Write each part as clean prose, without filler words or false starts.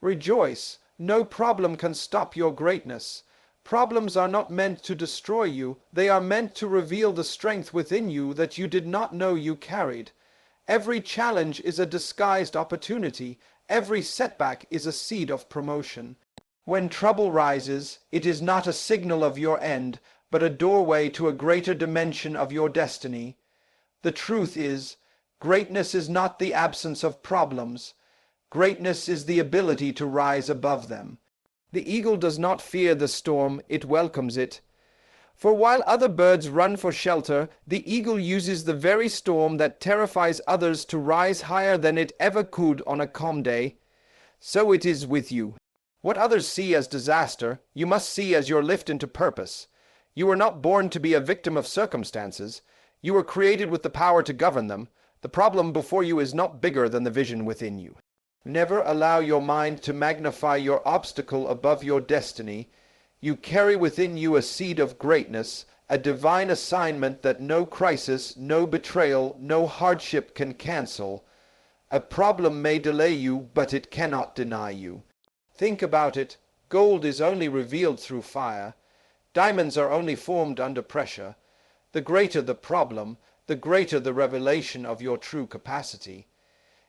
Rejoice. No problem can stop your greatness. Problems are not meant to destroy you. They are meant to reveal the strength within you that you did not know you carried. Every challenge is a disguised opportunity. Every setback is a seed of promotion. When trouble rises, it is not a signal of your end, but a doorway to a greater dimension of your destiny. The truth is, greatness is not the absence of problems. Greatness is the ability to rise above them. The eagle does not fear the storm, it welcomes it. For while other birds run for shelter, the eagle uses the very storm that terrifies others to rise higher than it ever could on a calm day. So it is with you. What others see as disaster, you must see as your lift into purpose. You were not born to be a victim of circumstances. You were created with the power to govern them. The problem before you is not bigger than the vision within you. Never allow your mind to magnify your obstacle above your destiny. You carry within you a seed of greatness, a divine assignment that no crisis, no betrayal, no hardship can cancel. A problem may delay you, but it cannot deny you. Think about it. Gold is only revealed through fire. Diamonds are only formed under pressure. The greater the problem, the greater the revelation of your true capacity.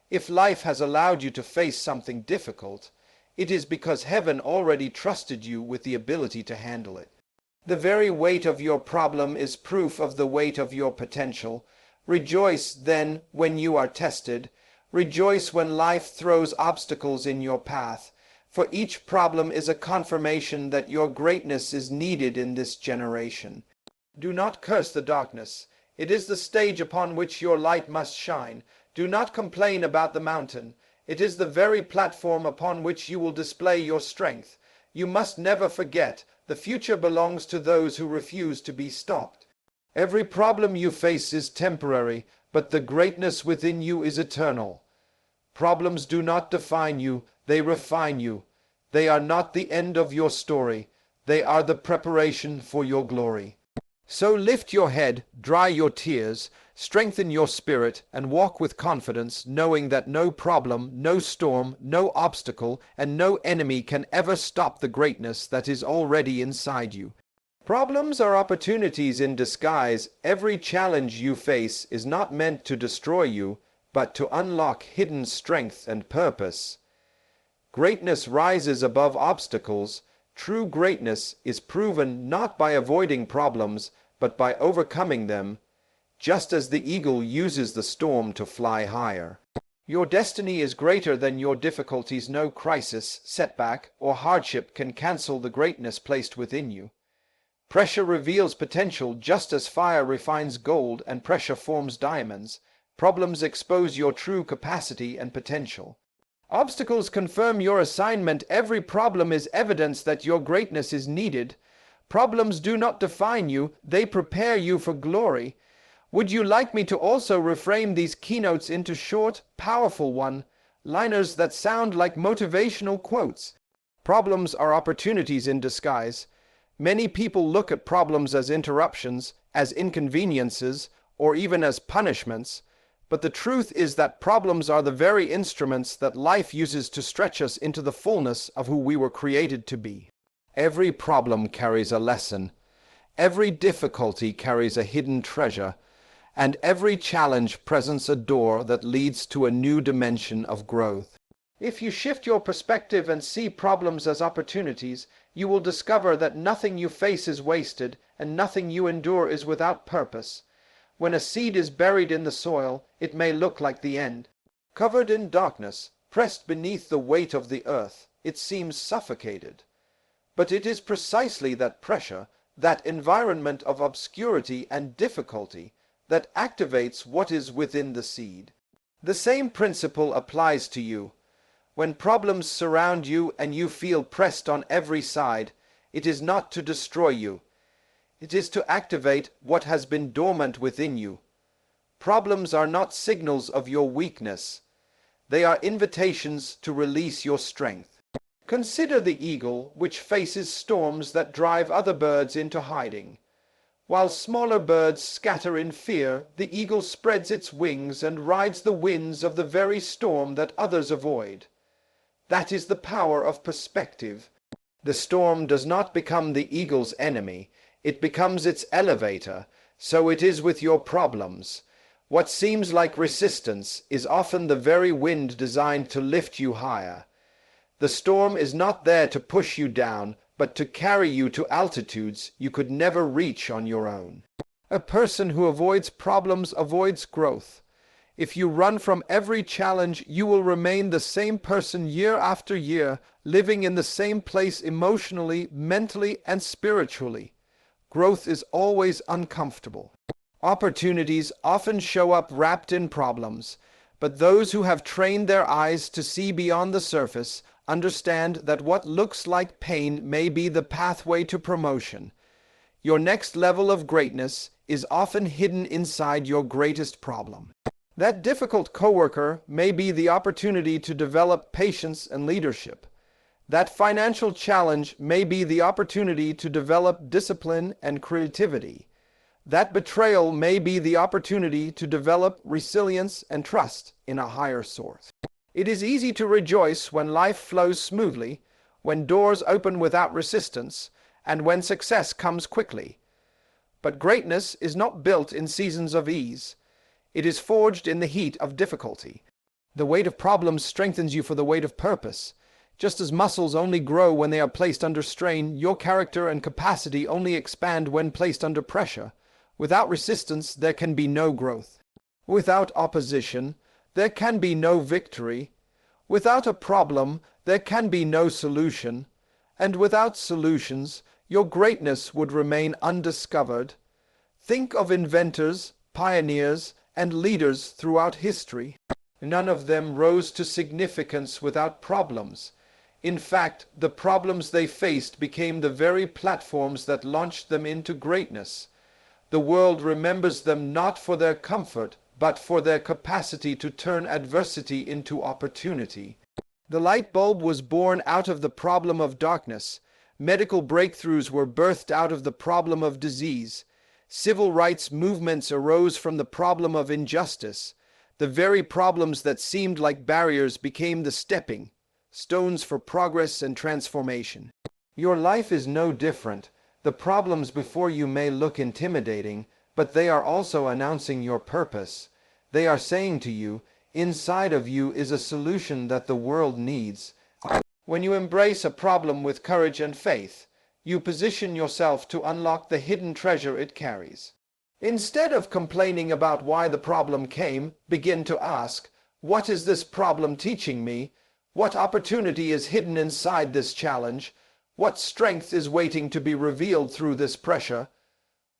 If life has allowed you to face something difficult, it is because heaven already trusted you with the ability to handle it. The very weight of your problem is proof of the weight of your potential. Rejoice, then, when you are tested. Rejoice when life throws obstacles in your path, for each problem is a confirmation that your greatness is needed in this generation. Do not curse the darkness. It is the stage upon which your light must shine. Do not complain about the mountain. It is the very platform upon which you will display your strength. You must never forget, the future belongs to those who refuse to be stopped. Every problem you face is temporary, but the greatness within you is eternal. Problems do not define you, they refine you. They are not the end of your story. They are the preparation for your glory. So lift your head, dry your tears, strengthen your spirit, and walk with confidence, knowing that no problem, no storm, no obstacle, and no enemy can ever stop the greatness that is already inside you. Problems are opportunities in disguise. Every challenge you face is not meant to destroy you, but to unlock hidden strength and purpose. Greatness rises above obstacles. True greatness is proven not by avoiding problems, but by overcoming them, just as the eagle uses the storm to fly higher. Your destiny is greater than your difficulties. No crisis, setback, or hardship can cancel the greatness placed within you. Pressure reveals potential just as fire refines gold and pressure forms diamonds. Problems expose your true capacity and potential. Obstacles confirm your assignment. Every problem is evidence that your greatness is needed. Problems do not define you, they prepare you for glory. Would you like me to also reframe these keynotes into short, powerful one-liners that sound like motivational quotes? Problems are opportunities in disguise. Many people look at problems as interruptions, as inconveniences, or even as punishments. But the truth is that problems are the very instruments that life uses to stretch us into the fullness of who we were created to be. Every problem carries a lesson. Every difficulty carries a hidden treasure. And every challenge presents a door that leads to a new dimension of growth. If you shift your perspective and see problems as opportunities, you will discover that nothing you face is wasted, and nothing you endure is without purpose. When a seed is buried in the soil, it may look like the end. Covered in darkness, pressed beneath the weight of the earth, it seems suffocated. But it is precisely that pressure, that environment of obscurity and difficulty, that activates what is within the seed. The same principle applies to you. When problems surround you and you feel pressed on every side, it is not to destroy you. It is to activate what has been dormant within you. Problems are not signals of your weakness. They are invitations to release your strength. Consider the eagle, which faces storms that drive other birds into hiding. While smaller birds scatter in fear, the eagle spreads its wings and rides the winds of the very storm that others avoid. That is the power of perspective. The storm does not become the eagle's enemy, it becomes its elevator. So it is with your problems. What seems like resistance is often the very wind designed to lift you higher. The storm is not there to push you down, but to carry you to altitudes you could never reach on your own. A person who avoids problems avoids growth. If you run from every challenge, you will remain the same person year after year, living in the same place emotionally, mentally, and spiritually. Growth is always uncomfortable. Opportunities often show up wrapped in problems, but those who have trained their eyes to see beyond the surface understand that what looks like pain may be the pathway to promotion. Your next level of greatness is often hidden inside your greatest problem. That difficult coworker may be the opportunity to develop patience and leadership. That financial challenge may be the opportunity to develop discipline and creativity. That betrayal may be the opportunity to develop resilience and trust in a higher source. It is easy to rejoice when life flows smoothly, when doors open without resistance, and when success comes quickly. But greatness is not built in seasons of ease. It is forged in the heat of difficulty. The weight of problems strengthens you for the weight of purpose. Just as muscles only grow when they are placed under strain, your character and capacity only expand when placed under pressure. Without resistance, there can be no growth. Without opposition, there can be no victory. Without a problem, there can be no solution. And without solutions, your greatness would remain undiscovered. Think of inventors, pioneers, and leaders throughout history. None of them rose to significance without problems. In fact, the problems they faced became the very platforms that launched them into greatness. The world remembers them not for their comfort, but for their capacity to turn adversity into opportunity. The light bulb was born out of the problem of darkness. Medical breakthroughs were birthed out of the problem of disease. Civil rights movements arose from the problem of injustice. The very problems that seemed like barriers became the stepping stones for progress and transformation. Your life is no different. The problems before you may look intimidating, but they are also announcing your purpose. They are saying to you, inside of you is a solution that the world needs. When you embrace a problem with courage and faith, you position yourself to unlock the hidden treasure it carries. Instead of complaining about why the problem came, begin to ask, what is this problem teaching me? What opportunity is hidden inside this challenge? What strength is waiting to be revealed through this pressure?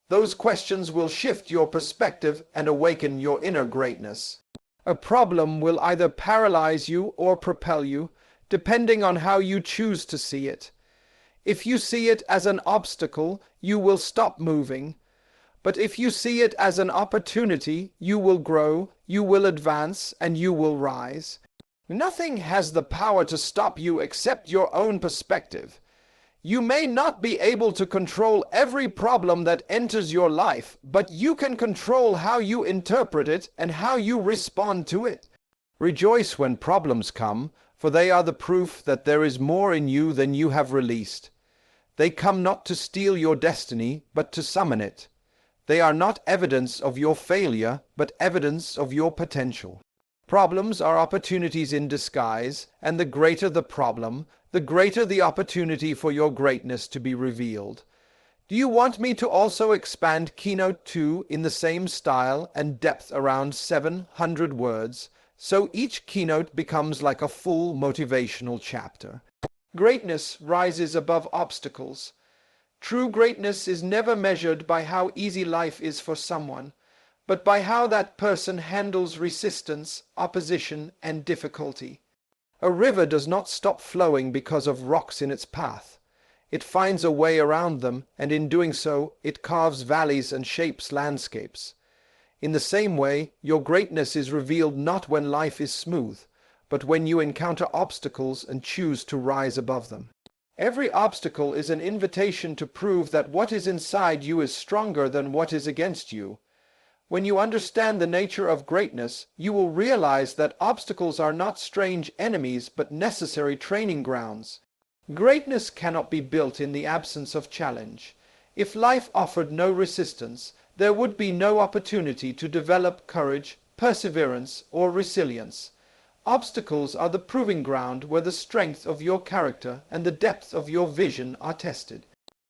Those questions will shift your perspective and awaken your inner greatness. A problem will either paralyze you or propel you, depending on how you choose to see it. If you see it as an obstacle, you will stop moving. But if you see it as an opportunity, you will grow, you will advance, and you will rise. Nothing has the power to stop you except your own perspective. You may not be able to control every problem that enters your life, but you can control how you interpret it and how you respond to it. Rejoice when problems come, for they are the proof that there is more in you than you have released. They come not to steal your destiny, but to summon it. They are not evidence of your failure, but evidence of your potential. Problems are opportunities in disguise, and the greater the problem, the greater the opportunity for your greatness to be revealed. Do you want me to also expand Keynote 2 in the same style and depth around 700 words, so each keynote becomes like a full motivational chapter? Greatness rises above obstacles. True greatness is never measured by how easy life is for someone, but by how that person handles resistance, opposition, and difficulty. A river does not stop flowing because of rocks in its path. It finds a way around them, and in doing so, it carves valleys and shapes landscapes. In the same way, your greatness is revealed not when life is smooth, but when you encounter obstacles and choose to rise above them. Every obstacle is an invitation to prove that what is inside you is stronger than what is against you. When you understand the nature of greatness, you will realize that obstacles are not strange enemies but necessary training grounds. Greatness cannot be built in the absence of challenge. If life offered no resistance, there would be no opportunity to develop courage, perseverance, or resilience. Obstacles are the proving ground where the strength of your character and the depth of your vision are tested.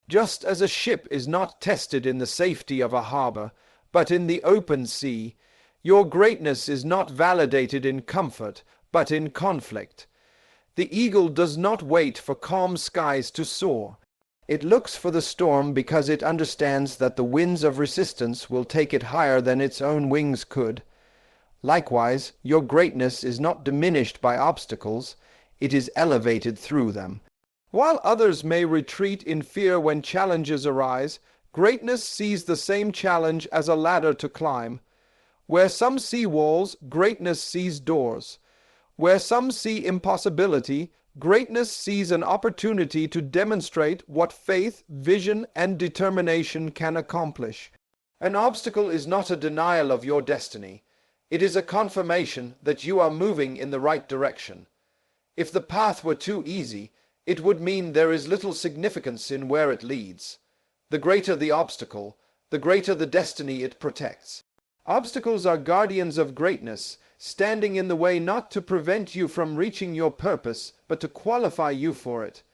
Just as a ship is not tested in the safety of a harbor, but in the open sea, your greatness is not validated in comfort, but in conflict. The eagle does not wait for calm skies to soar. It looks for the storm because it understands that the winds of resistance will take it higher than its own wings could. Likewise, your greatness is not diminished by obstacles, it is elevated through them. While others may retreat in fear when challenges arise, greatness sees the same challenge as a ladder to climb. Where some see walls, greatness sees doors. Where some see impossibility, greatness sees an opportunity to demonstrate what faith, vision, and determination can accomplish. An obstacle is not a denial of your destiny. It is a confirmation that you are moving in the right direction. If the path were too easy, it would mean there is little significance in where it leads. The greater the obstacle, the greater the destiny it protects. Obstacles are guardians of greatness, standing in the way not to prevent you from reaching your purpose, but to qualify you for it.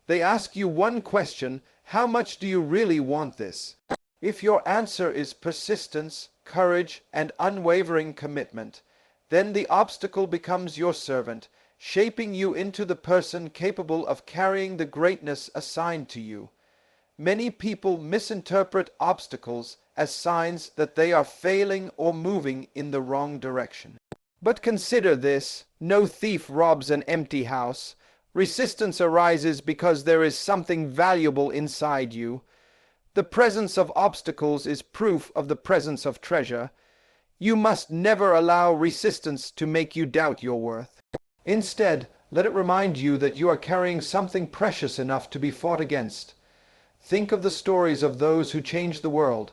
They ask you one question: how much do you really want this? If your answer is persistence, courage, and unwavering commitment, then the obstacle becomes your servant, shaping you into the person capable of carrying the greatness assigned to you. Many people misinterpret obstacles as signs that they are failing or moving in the wrong direction. But consider this: no thief robs an empty house. Resistance arises because there is something valuable inside you. The presence of obstacles is proof of the presence of treasure. You must never allow resistance to make you doubt your worth. Instead, let it remind you that you are carrying something precious enough to be fought against. Think of the stories of those who changed the world.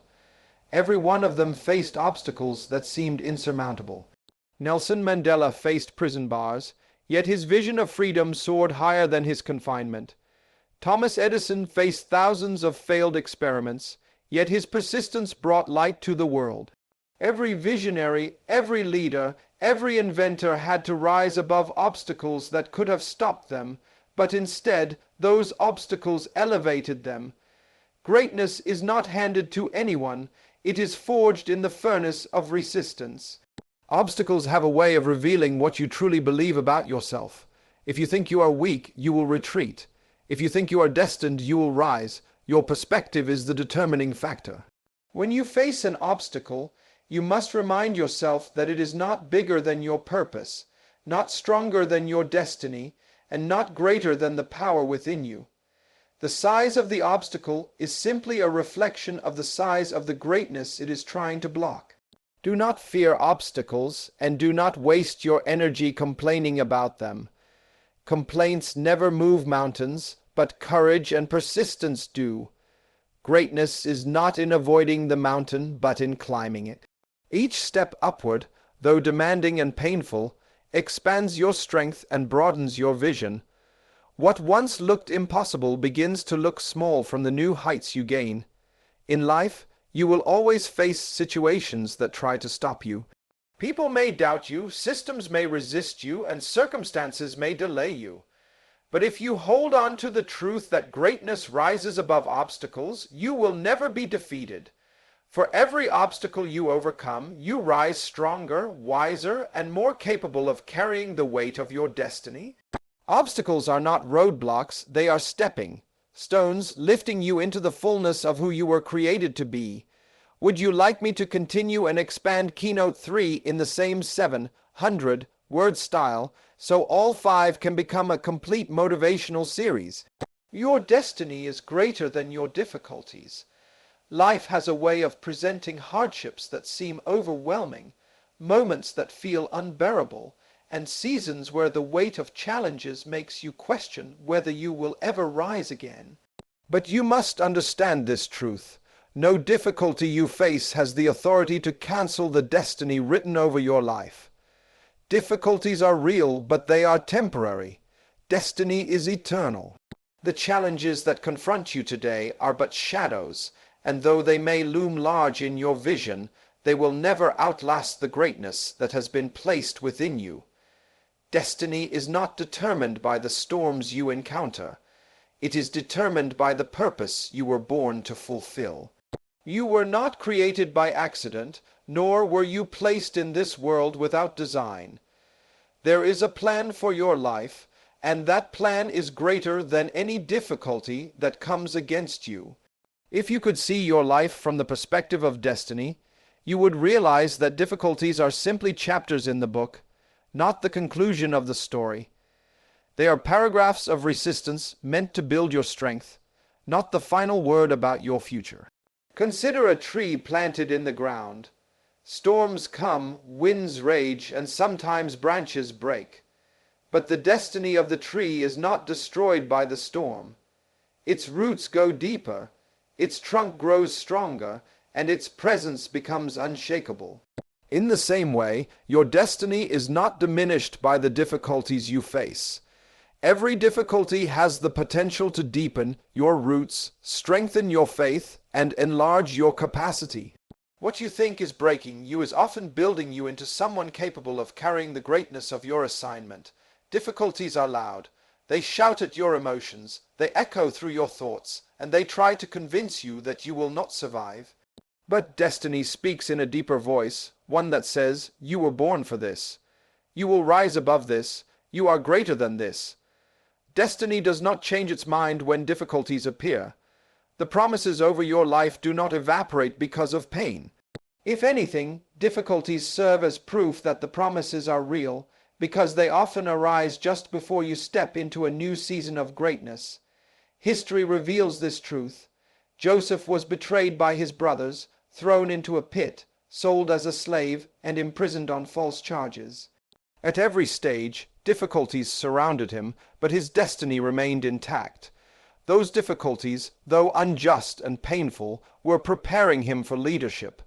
Every one of them faced obstacles that seemed insurmountable. Nelson Mandela faced prison bars, yet his vision of freedom soared higher than his confinement. Thomas Edison faced thousands of failed experiments, yet his persistence brought light to the world. Every visionary, every leader, every inventor had to rise above obstacles that could have stopped them, but instead those obstacles elevated them. Greatness is not handed to anyone, it is forged in the furnace of resistance. Obstacles have a way of revealing what you truly believe about yourself. If you think you are weak, you will retreat. If you think you are destined, you will rise. Your perspective is the determining factor. When you face an obstacle, you must remind yourself that it is not bigger than your purpose, not stronger than your destiny, and not greater than the power within you. The size of the obstacle is simply a reflection of the size of the greatness it is trying to block. Do not fear obstacles, and do not waste your energy complaining about them. Complaints never move mountains, but courage and persistence do. Greatness is not in avoiding the mountain, but in climbing it. Each step upward, though demanding and painful, expands your strength and broadens your vision. What once looked impossible begins to look small from the new heights you gain. In life, you will always face situations that try to stop you. People may doubt you, systems may resist you, and circumstances may delay you. But if you hold on to the truth that greatness rises above obstacles, you will never be defeated. For every obstacle you overcome, you rise stronger, wiser, and more capable of carrying the weight of your destiny. Obstacles are not roadblocks, they are stepping stones lifting you into the fullness of who you were created to be. Would you like me to continue and expand Keynote 3 in the same 700-word style, so all 5 can become a complete motivational series? Your destiny is greater than your difficulties. Life has a way of presenting hardships that seem overwhelming, moments that feel unbearable, and seasons where the weight of challenges makes you question whether you will ever rise again. But you must understand this truth. No difficulty you face has the authority to cancel the destiny written over your life. Difficulties are real, but they are temporary. Destiny is eternal. The challenges that confront you today are but shadows, and though they may loom large in your vision, they will never outlast the greatness that has been placed within you. Destiny is not determined by the storms you encounter. It is determined by the purpose you were born to fulfill. You were not created by accident, nor were you placed in this world without design. There is a plan for your life, and that plan is greater than any difficulty that comes against you. If you could see your life from the perspective of destiny, you would realize that difficulties are simply chapters in the book, not the conclusion of the story. They are paragraphs of resistance meant to build your strength, not the final word about your future. Consider a tree planted in the ground. Storms come, winds rage, and sometimes branches break. But the destiny of the tree is not destroyed by the storm. Its roots go deeper, its trunk grows stronger, and its presence becomes unshakable. In the same way, your destiny is not diminished by the difficulties you face. Every difficulty has the potential to deepen your roots, strengthen your faith, and enlarge your capacity. What you think is breaking you is often building you into someone capable of carrying the greatness of your assignment. Difficulties are loud. They shout at your emotions, they echo through your thoughts, and they try to convince you that you will not survive. But destiny speaks in a deeper voice, one that says, "You were born for this. You will rise above this. You are greater than this." Destiny does not change its mind when difficulties appear. The promises over your life do not evaporate because of pain. If anything, difficulties serve as proof that the promises are real, because they often arise just before you step into a new season of greatness. History reveals this truth. Joseph was betrayed by his brothers, thrown into a pit, sold as a slave, and imprisoned on false charges. At every stage, difficulties surrounded him, but his destiny remained intact. Those difficulties, though unjust and painful, were preparing him for leadership.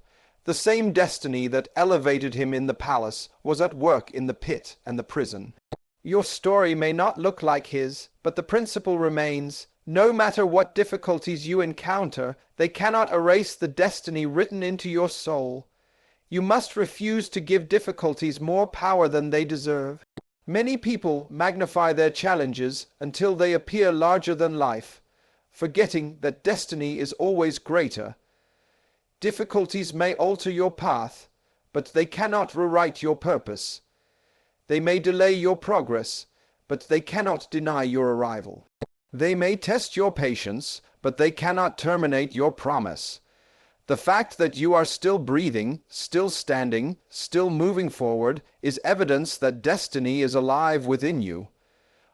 The same destiny that elevated him in the palace was at work in the pit and the prison. Your story may not look like his, but the principle remains. No matter what difficulties you encounter, they cannot erase the destiny written into your soul. You must refuse to give difficulties more power than they deserve. Many people magnify their challenges until they appear larger than life, forgetting that destiny is always greater. Difficulties may alter your path, but they cannot rewrite your purpose. They may delay your progress, but they cannot deny your arrival. They may test your patience, but they cannot terminate your promise. The fact that you are still breathing, still standing, still moving forward is evidence that destiny is alive within you.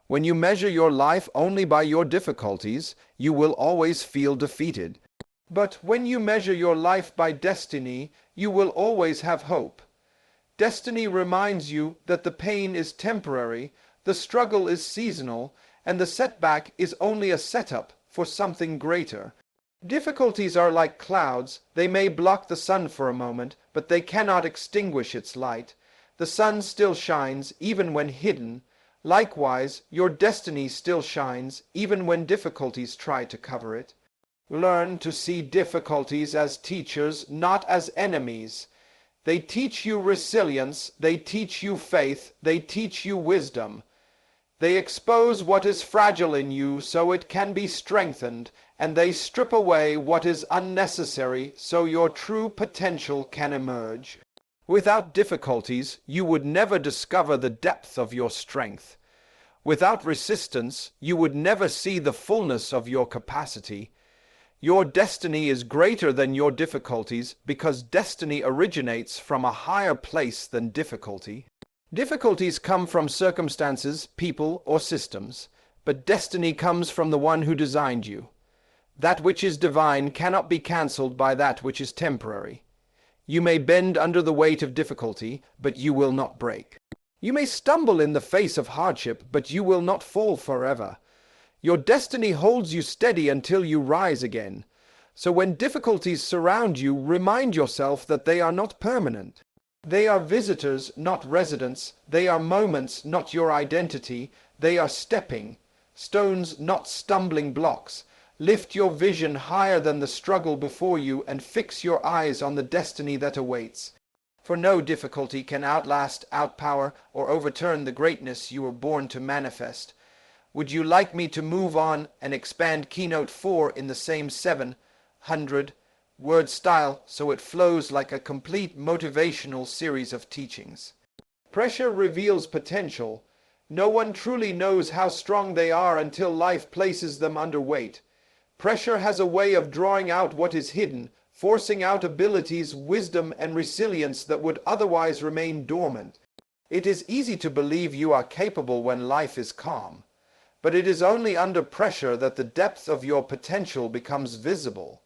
When you measure your life only by your difficulties, you will always feel defeated. But when you measure your life by destiny, you will always have hope. Destiny reminds you that the pain is temporary, the struggle is seasonal, and the setback is only a setup for something greater. Difficulties are like clouds. They may block the sun for a moment, but they cannot extinguish its light. The sun still shines, even when hidden. Likewise, your destiny still shines, even when difficulties try to cover it. Learn to see difficulties as teachers, not as enemies. They teach you resilience, they teach you faith, they teach you wisdom. They expose what is fragile in you so it can be strengthened, and they strip away what is unnecessary so your true potential can emerge. Without difficulties, you would never discover the depth of your strength. Without resistance, you would never see the fullness of your capacity. Your destiny is greater than your difficulties because destiny originates from a higher place than difficulty. Difficulties come from circumstances, people, or systems, but destiny comes from the one who designed you. That which is divine cannot be cancelled by that which is temporary. You may bend under the weight of difficulty, but you will not break. You may stumble in the face of hardship, but you will not fall forever. Your destiny holds you steady until you rise again. So when difficulties surround you, remind yourself that they are not permanent. They are visitors, not residents. They are moments, not your identity. They are stepping stones, not stumbling blocks. Lift your vision higher than the struggle before you and fix your eyes on the destiny that awaits. For no difficulty can outlast, outpower, or overturn the greatness you were born to manifest. Would you like me to move on and expand Keynote 4 in the same 700-word style so it flows like a complete motivational series of teachings? Pressure reveals potential. No one truly knows how strong they are until life places them under weight. Pressure has a way of drawing out what is hidden, forcing out abilities, wisdom, and resilience that would otherwise remain dormant. It is easy to believe you are capable when life is calm, but it is only under pressure that the depth of your potential becomes visible.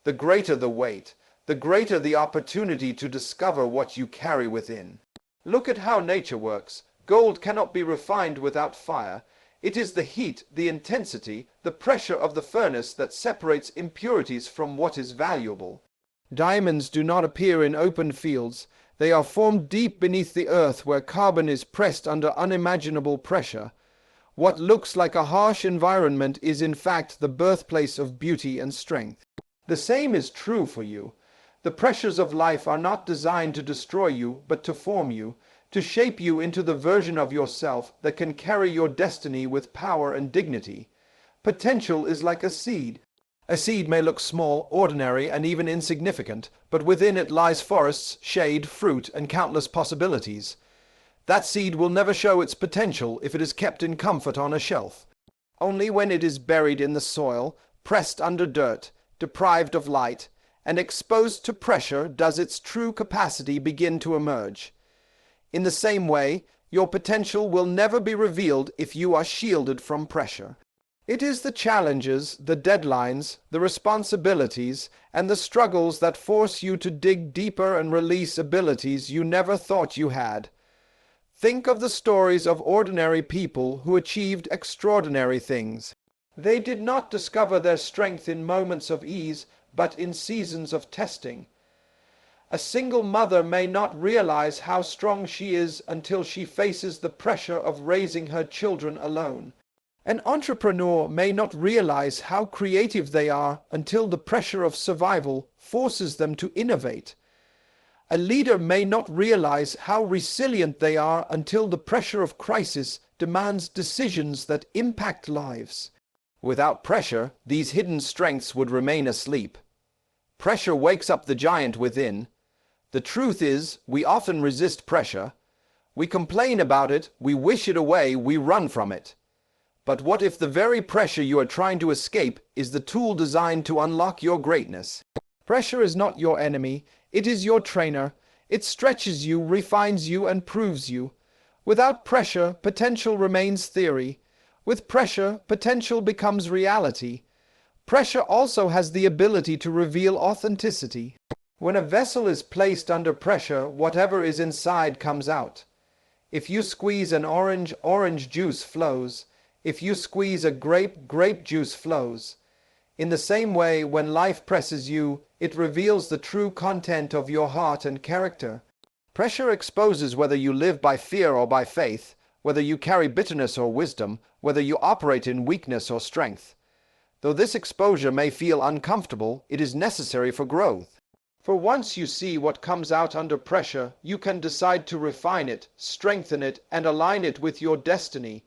The greater the weight, the greater the opportunity to discover what you carry within. Look at how nature works. Gold cannot be refined without fire. It is the heat, the intensity, the pressure of the furnace that separates impurities from what is valuable. Diamonds do not appear in open fields. They are formed deep beneath the earth where carbon is pressed under unimaginable pressure. What looks like a harsh environment is in fact the birthplace of beauty and strength. The same is true for you. The pressures of life are not designed to destroy you, but to form you, to shape you into the version of yourself that can carry your destiny with power and dignity. Potential is like a seed. A seed may look small, ordinary, and even insignificant, but within it lies forests, shade, fruit, and countless possibilities. That seed will never show its potential if it is kept in comfort on a shelf. Only when it is buried in the soil, pressed under dirt, deprived of light, and exposed to pressure does its true capacity begin to emerge. In the same way, your potential will never be revealed if you are shielded from pressure. It is the challenges, the deadlines, the responsibilities, and the struggles that force you to dig deeper and release abilities you never thought you had. Think of the stories of ordinary people who achieved extraordinary things. They did not discover their strength in moments of ease, but in seasons of testing. A single mother may not realize how strong she is until she faces the pressure of raising her children alone. An entrepreneur may not realize how creative they are until the pressure of survival forces them to innovate. A leader may not realize how resilient they are until the pressure of crisis demands decisions that impact lives. Without pressure, these hidden strengths would remain asleep. Pressure wakes up the giant within. The truth is, we often resist pressure. We complain about it, we wish it away, we run from it. But what if the very pressure you are trying to escape is the tool designed to unlock your greatness? Pressure is not your enemy, it is your trainer. It stretches you, refines you, and proves you. Without pressure, potential remains theory. With pressure, potential becomes reality. Pressure also has the ability to reveal authenticity. When a vessel is placed under pressure, whatever is inside comes out. If you squeeze an orange, orange juice flows. If you squeeze a grape, grape juice flows. In the same way, when life presses you, it reveals the true content of your heart and character. Pressure exposes whether you live by fear or by faith, whether you carry bitterness or wisdom, whether you operate in weakness or strength. Though this exposure may feel uncomfortable, it is necessary for growth. For once you see what comes out under pressure, you can decide to refine it, strengthen it, and align it with your destiny.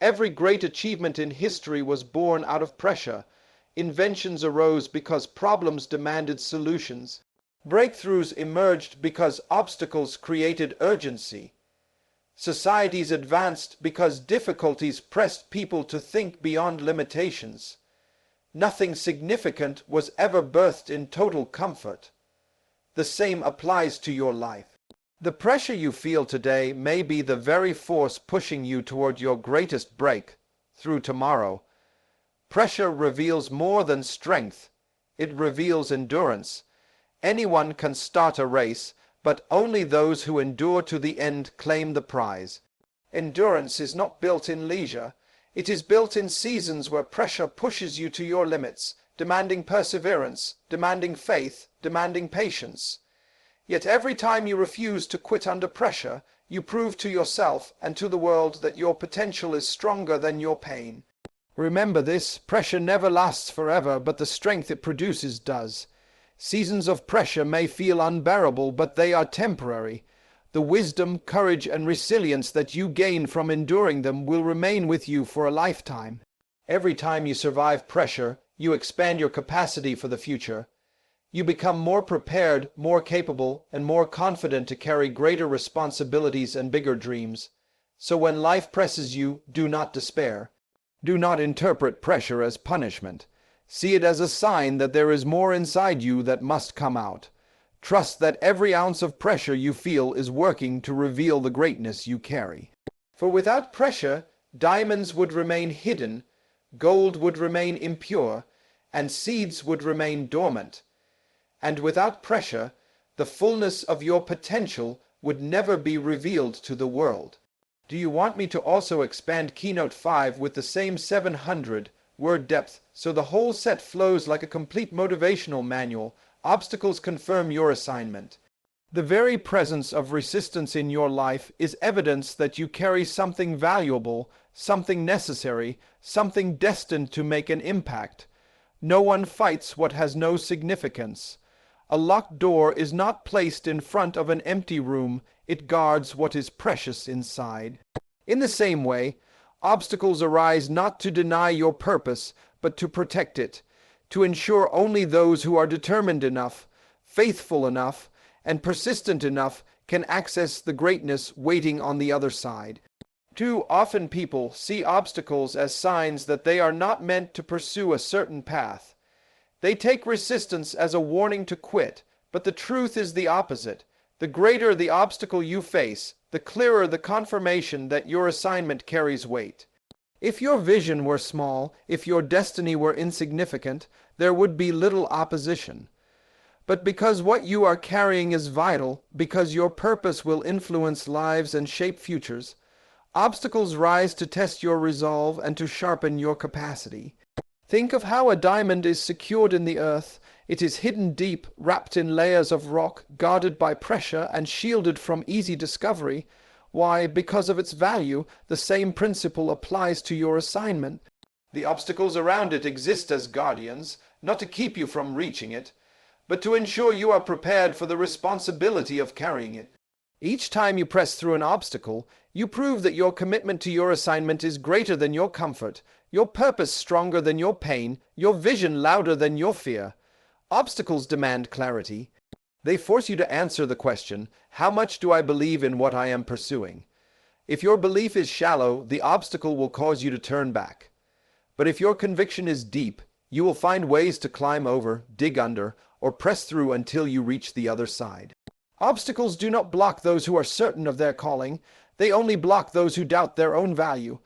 Every great achievement in history was born out of pressure. Inventions arose because problems demanded solutions. Breakthroughs emerged because obstacles created urgency. Societies advanced because difficulties pressed people to think beyond limitations. Nothing significant was ever birthed in total comfort. The same applies to your life. The pressure you feel today may be the very force pushing you toward your greatest breakthrough tomorrow. Pressure reveals more than strength. It reveals endurance. Anyone can start a race, but only those who endure to the end claim the prize. Endurance is not built in leisure. It is built in seasons where pressure pushes you to your limits, demanding perseverance, demanding faith, demanding patience. Yet every time you refuse to quit under pressure, you prove to yourself and to the world that your potential is stronger than your pain. Remember this, pressure never lasts forever, but the strength it produces does. Seasons of pressure may feel unbearable, but they are temporary. The wisdom, courage, and resilience that you gain from enduring them will remain with you for a lifetime. Every time you survive pressure, you expand your capacity for the future. You become more prepared, more capable, and more confident to carry greater responsibilities and bigger dreams. So when life presses you, do not despair. Do not interpret pressure as punishment. See it as a sign that there is more inside you that must come out. Trust that every ounce of pressure you feel is working to reveal the greatness you carry. For without pressure, diamonds would remain hidden, gold would remain impure, and seeds would remain dormant. And without pressure, the fullness of your potential would never be revealed to the world. Do you want me to also expand Keynote 5 with the same 700-word depth so the whole set flows like a complete motivational manual? Obstacles confirm your assignment. The very presence of resistance in your life is evidence that you carry something valuable, something necessary, something destined to make an impact. No one fights what has no significance. A locked door is not placed in front of an empty room, it guards what is precious inside. In the same way, obstacles arise not to deny your purpose, but to protect it, to ensure only those who are determined enough, faithful enough, and persistent enough can access the greatness waiting on the other side. Too often people see obstacles as signs that they are not meant to pursue a certain path. They take resistance as a warning to quit, but the truth is the opposite. The greater the obstacle you face, the clearer the confirmation that your assignment carries weight. If your vision were small, if your destiny were insignificant, there would be little opposition. But because what you are carrying is vital, because your purpose will influence lives and shape futures, obstacles rise to test your resolve and to sharpen your capacity. Think of how a diamond is secured in the earth. It is hidden deep, wrapped in layers of rock, guarded by pressure and shielded from easy discovery. Why, because of its value, the same principle applies to your assignment. The obstacles around it exist as guardians, not to keep you from reaching it, but to ensure you are prepared for the responsibility of carrying it. Each time you press through an obstacle, you prove that your commitment to your assignment is greater than your comfort, your purpose stronger than your pain, your vision louder than your fear. Obstacles demand clarity. They force you to answer the question, how much do I believe in what I am pursuing? If your belief is shallow, the obstacle will cause you to turn back. But if your conviction is deep, you will find ways to climb over, dig under, or press through until you reach the other side. Obstacles do not block those who are certain of their calling. They only block those who doubt their own value.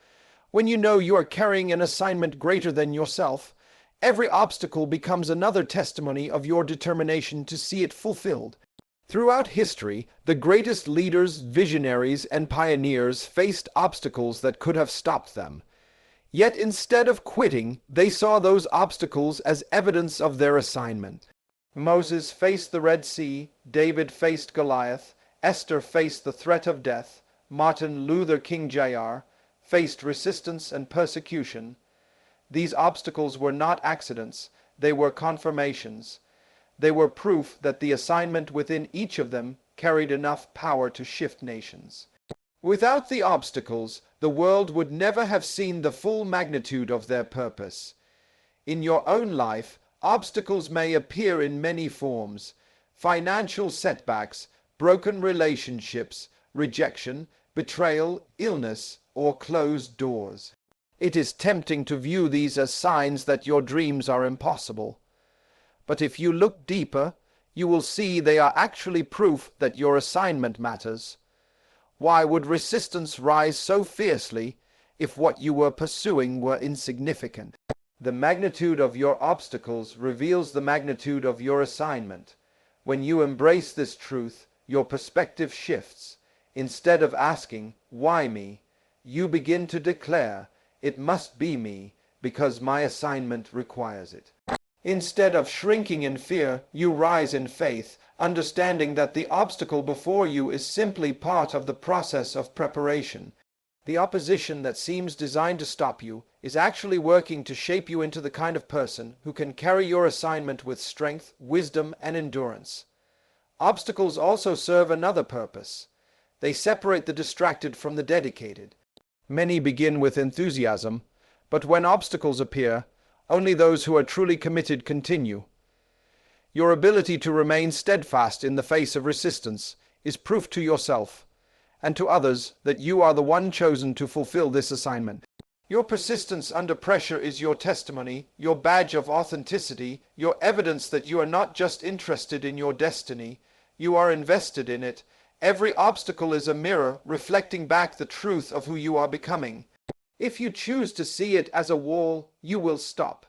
When you know you are carrying an assignment greater than yourself, every obstacle becomes another testimony of your determination to see it fulfilled. Throughout history, the greatest leaders, visionaries, and pioneers faced obstacles that could have stopped them. Yet instead of quitting, they saw those obstacles as evidence of their assignment. Moses faced the Red Sea, David faced Goliath, Esther faced the threat of death, Martin Luther King Jr. faced resistance and persecution. These obstacles were not accidents, they were confirmations. They were proof that the assignment within each of them carried enough power to shift nations. Without the obstacles, the world would never have seen the full magnitude of their purpose. In your own life, obstacles may appear in many forms: financial setbacks, broken relationships, rejection, betrayal, illness, or closed doors. It is tempting to view these as signs that your dreams are impossible. But if you look deeper, you will see they are actually proof that your assignment matters. Why would resistance rise so fiercely if what you were pursuing were insignificant? The magnitude of your obstacles reveals the magnitude of your assignment. When you embrace this truth, your perspective shifts. Instead of asking, "Why me?" you begin to declare, "It must be me, because my assignment requires it." Instead of shrinking in fear, you rise in faith, understanding that the obstacle before you is simply part of the process of preparation. The opposition that seems designed to stop you is actually working to shape you into the kind of person who can carry your assignment with strength, wisdom, and endurance. Obstacles also serve another purpose. They separate the distracted from the dedicated. Many begin with enthusiasm, but when obstacles appear, only those who are truly committed continue. Your ability to remain steadfast in the face of resistance is proof to yourself and to others that you are the one chosen to fulfill this assignment. Your persistence under pressure is your testimony, your badge of authenticity, your evidence that you are not just interested in your destiny, you are invested in it. Every obstacle is a mirror reflecting back the truth of who you are becoming. If you choose to see it as a wall, you will stop.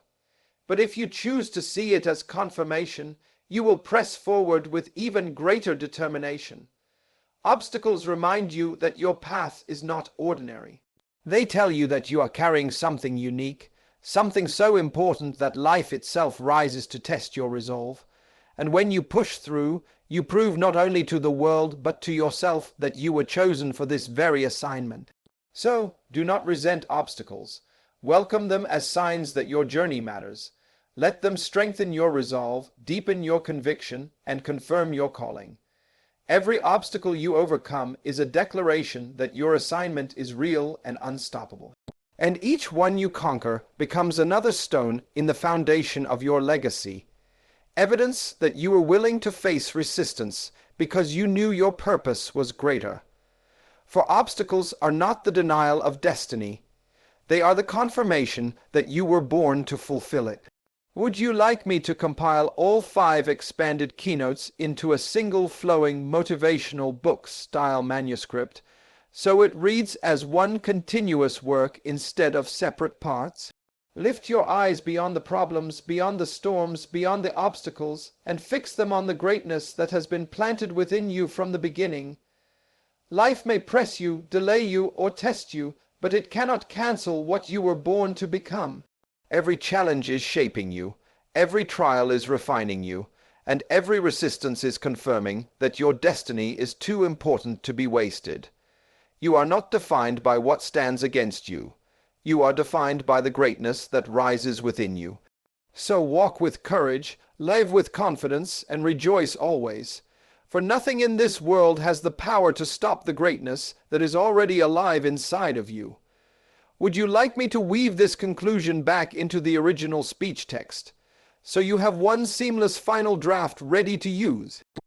But if you choose to see it as confirmation, you will press forward with even greater determination. Obstacles remind you that your path is not ordinary. They tell you that you are carrying something unique, something so important that life itself rises to test your resolve. And when you push through, you prove not only to the world but to yourself that you were chosen for this very assignment. So, do not resent obstacles. Welcome them as signs that your journey matters. Let them strengthen your resolve, deepen your conviction, and confirm your calling. Every obstacle you overcome is a declaration that your assignment is real and unstoppable. And each one you conquer becomes another stone in the foundation of your legacy. Evidence that you were willing to face resistance because you knew your purpose was greater. For obstacles are not the denial of destiny. They are the confirmation that you were born to fulfill it. Would you like me to compile all 5 expanded keynotes into a single flowing motivational book-style manuscript, so it reads as one continuous work instead of separate parts? Lift your eyes beyond the problems, beyond the storms, beyond the obstacles, and fix them on the greatness that has been planted within you from the beginning. Life may press you, delay you, or test you, but it cannot cancel what you were born to become. Every challenge is shaping you, every trial is refining you, and every resistance is confirming that your destiny is too important to be wasted. You are not defined by what stands against you. You are defined by the greatness that rises within you. So walk with courage, live with confidence, and rejoice always. For nothing in this world has the power to stop the greatness that is already alive inside of you. Would you like me to weave this conclusion back into the original speech text, so you have one seamless final draft ready to use?